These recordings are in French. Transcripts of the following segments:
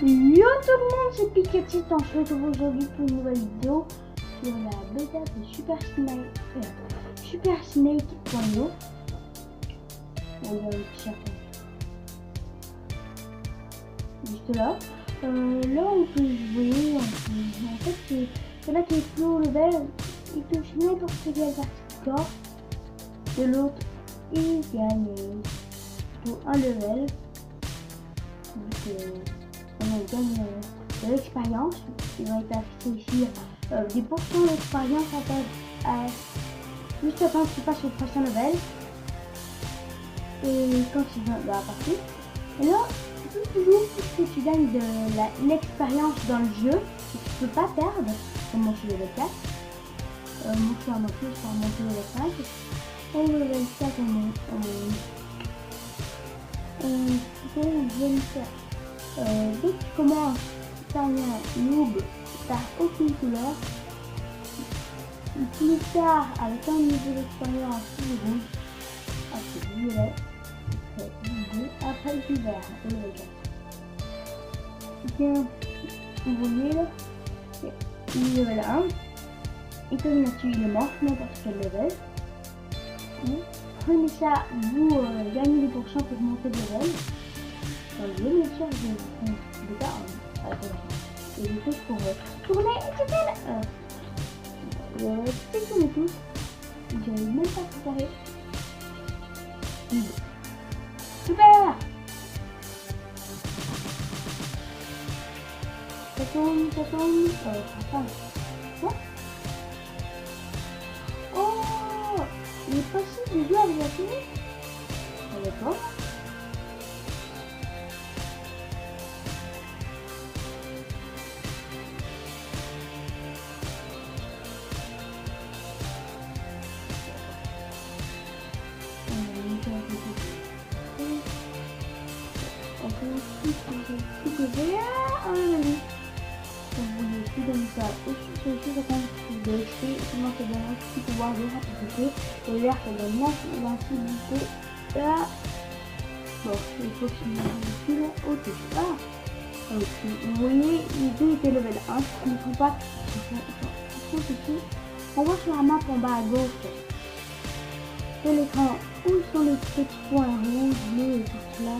Yo tout le monde, c'est Pikachu, on se retrouve aujourd'hui pour une nouvelle vidéo sur la bêta de Super Snake.io. On va le petit juste là. Là on peut jouer, en fait c'est là qui est plus haut level, il touche n'importe quel partie du corps de l'autre, il gagne pour un level. Donc, on gagne de l'expérience. Il va être affiché ici des pourcents d'expérience juste avant que tu passes au prochain level. Et quand tu vas dans la partie, et là toujours puisque tu gagnes de l'expérience dans le jeu que tu peux pas perdre, comme moi je suis level 4. Moi je suis à moitié, je suis à monter level 5. Au level 4 dès que tu commences, t'as un noob, t'as aucune couleur. Plus tard, avec un niveau d'expérience, c'est rouge, après violet, après le vert, et le vert. Bien, vous voyez là, c'est le level 1, et comme là-dessus il est mort, n'importe quel level. Prenez ça, vous gagnez des pourcents pour monter de level. Dans le jeu, bien sûr, je vais vous faire des cas et des choses pour tourner, etc. C'est tourner tous. J'avais même pas préparé. Super! Ça tourne. Quoi? Oh! Il est possible de jouer avec la télé? D'accord. De l'XP, sinon ça donne un petit pouvoir de rapidité, et vert ça donne l'invincibilité. Bon, il faut que je me recule au-dessus. Vous voyez, les deux étaient level 1, ce ne faut pas, ils sont ici. On voit sur la map en bas à gauche de l'écran où sont les petits points rouges, bleus et tout cela.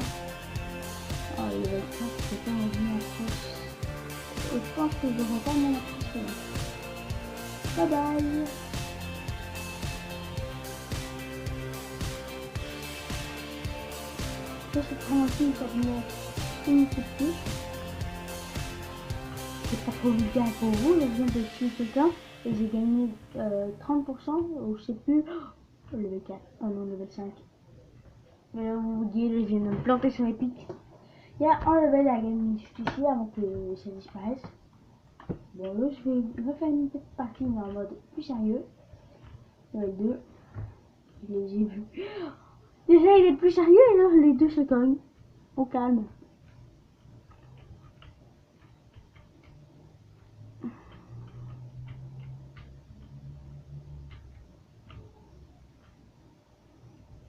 Oh, il va être ça, c'est pas un approche. Et je pense que je n'aurai pas mon approche. Bye bye. Ça se prend aussi comme une petite. C'est pas trop vulgaire pour vous, je viens de tuer quelqu'un et j'ai gagné 30% ou je sais plus, level 4, oh non level 5. Mais là vous voyez, je viens de me planter sur les pics. Il y a un level à gagner jusqu'ici avant que ça disparaisse. Bon là je vais refaire une petite partie en mode plus sérieux. Level 2, je les ai vus. Déjà il est plus sérieux et là les deux se cognent. Au calme.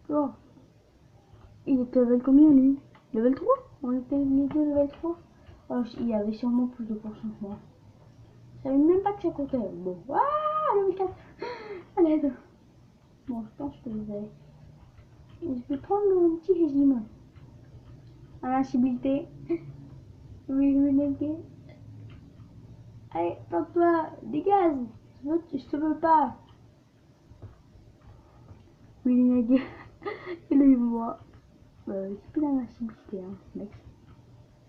Oh. Il était level combien lui? Level 3? On était les deux level 3. Oh, il y avait sûrement plus de pourcents que moi. Je savais même pas que ça comptait. Bon. Ah, level 4. À l'aide. Bon, je pense que je vais prendre un petit régime. Invincibilité. Oui, je vais néguer. Allez, plante-toi. Dégage. Je te veux pas. Oui, néguer. Et là, il me voit. C'est plus l'invincibilité, hein, mec.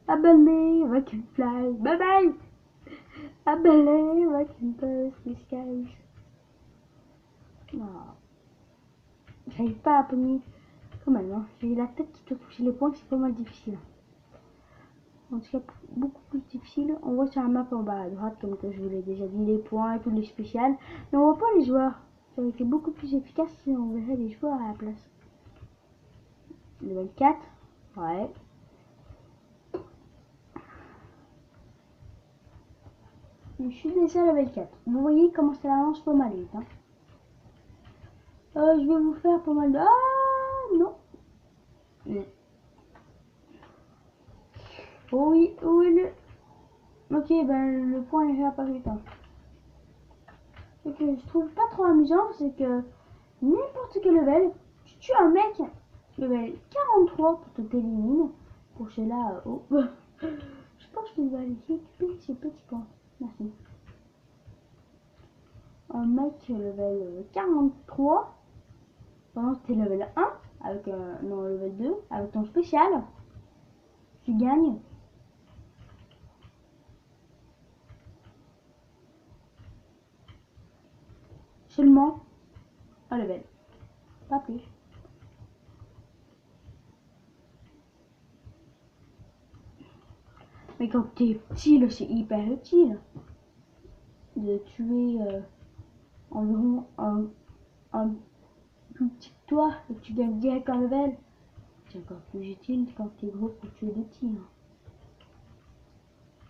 Abandonné, I can fly. Bye bye. I believe I can touch the skies. Non. J'arrive pas à pogner. Quand même, hein. J'ai la tête qui doit toucher les points, c'est pas mal difficile. En tout cas, beaucoup plus difficile. On voit sur la map en bas à droite, comme que je vous l'ai déjà dit, les points et tous les spéciales. Mais on voit pas les joueurs. Ça aurait été beaucoup plus efficace si on verrait les joueurs à la place. Level 4. Ouais. Je suis déjà level 4. Vous voyez comment ça avance pas mal vite. Hein. Je vais vous faire pas mal de... Ah non. Oh, Oh oui, oui, ok, ben le point est réapparu. Ce que je trouve pas trop amusant, c'est que n'importe quel level, tu tues un mec, level 43 pour te t'éliminer. Pour cela, oh, je pense qu'il va aller récupérer ces petits points. Merci. Un mec level 43, pendant que t'es level 1, avec non, level 2, avec ton spécial, tu gagnes. Seulement un level, pas plus. Mais quand t'es petit, c'est hyper utile de tuer environ un plus petit que toi et tu gagnes direct un level. C'est encore plus utile quand t'es gros pour tuer des petits.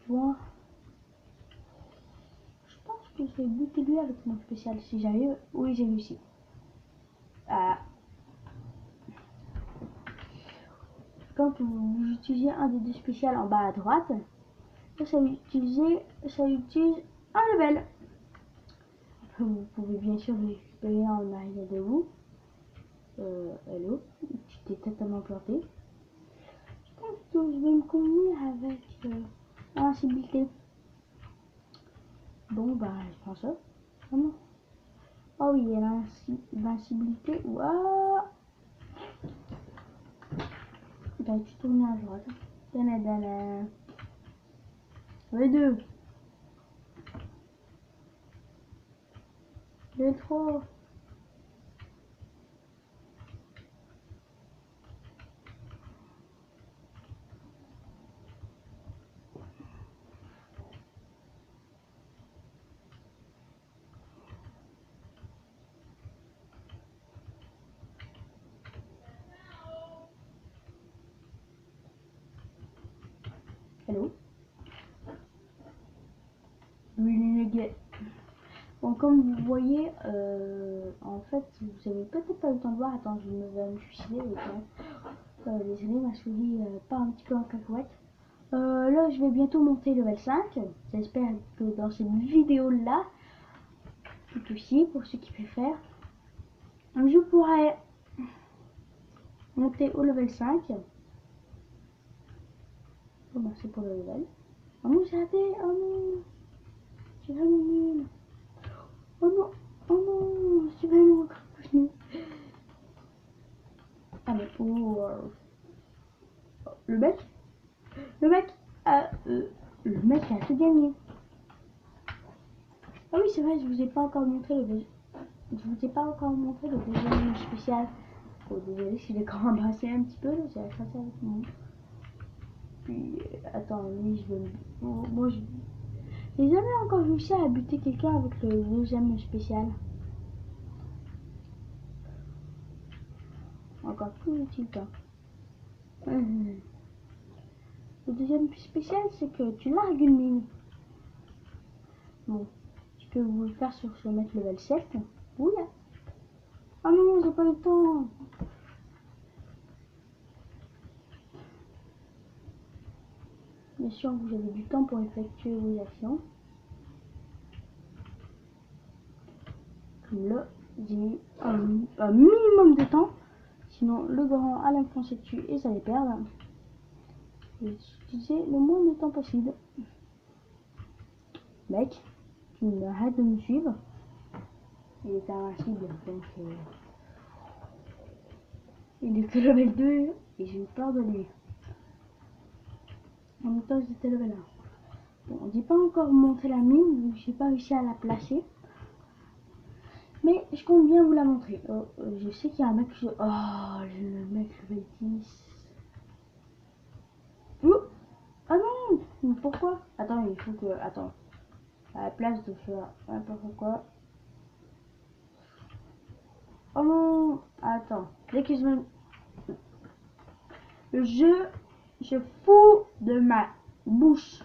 Tu vois, je pense que je vais buter lui avec mon spécial si j'arrive. Oui, j'ai réussi. Quand vous utilisez un des deux spéciales en bas à droite, ça utilise un level. Vous pouvez bien sûr le récupérer en arrière de vous. Hello, tu t'es totalement planté. Je pense que je vais me convenir avec invincibilité. Bon, bah, je prends ça. Vraiment. Oh oui, il y a l'invincibilité. Waouh! Bah, tu tournes à droite. Les deux. Les trois. Hello. Bon, comme vous voyez, en fait, vous avez peut-être pas eu le temps de voir. Attends, je vais me suicider. Désolé, ma souris part un petit peu en cacahuète. Là, je vais bientôt monter level 5. J'espère que dans cette vidéo-là, tout aussi, pour ceux qui préfèrent, je pourrai monter au level 5. Oh, merci pour le level. Oh non, j'ai raté. Oh non, j'ai vraiment nul. Oh non, oh non, j'ai vraiment nul. Allez, pour le mec, le mec a tout gagné. Ah oui, c'est vrai, je vous ai pas encore montré le deuxième spécial. Oh, désolé si j'ai quand même embrassé un petit peu, j'ai accroché avec moi. Puis, attends, lui, je vais... Moi, j'ai jamais encore réussi à buter quelqu'un avec le deuxième spécial. Encore plus utile, quoi. Le deuxième spécial, c'est que tu largues une mine. Bon, tu peux vous le faire sur ce mec level 7. Oui. Ah non, j'ai pas eu le temps. Bien sûr, vous avez du temps pour effectuer vos actions. Comme là, j'ai mis un minimum de temps. Sinon, le grand allait me foncer dessus et ça allait perdre. Je vais utiliser le moins de temps possible. Mec, tu m'arrêtes de me suivre. Il est invincible, donc il est que level 2 et j'ai eu peur de lui. En même temps, j'étais level 1. Bon, j'ai pas encore monté la mine, donc j'ai pas réussi à la placer. Mais je compte bien vous la montrer. Je sais qu'il y a un mec qui... Oh, le mec level 10. Ah non, mais pourquoi? Attends, il faut que... Attends. À la place de faire n'importe quoi. Oh non. Attends. Dès que je me... Le jeu, je fous de ma bouche.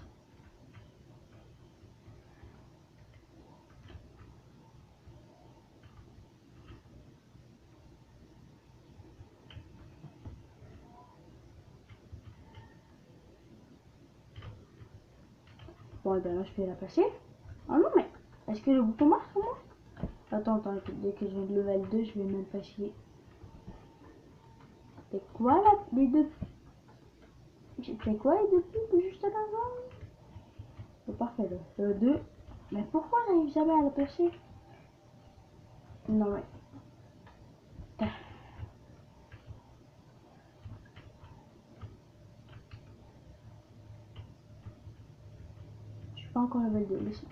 Bon, et bien là, je vais la passer. Ah non, mais est-ce que le bouton marche pour moi? Attends, dès que je vais de level 2, je vais même pas chier. C'est quoi là, les deux? C'est quoi les deux pubs juste avant? C'est parfait, le 2. Mais pourquoi j'arrive jamais à la percer? Non, mais. Je suis pas encore level 2, laisse.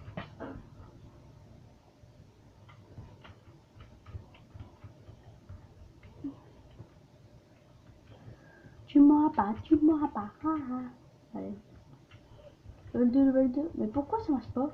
Tu m'auras pas, tu m'auras pas. Ah, ah. Allez. Level 2, level 2. Mais pourquoi ça marche pas?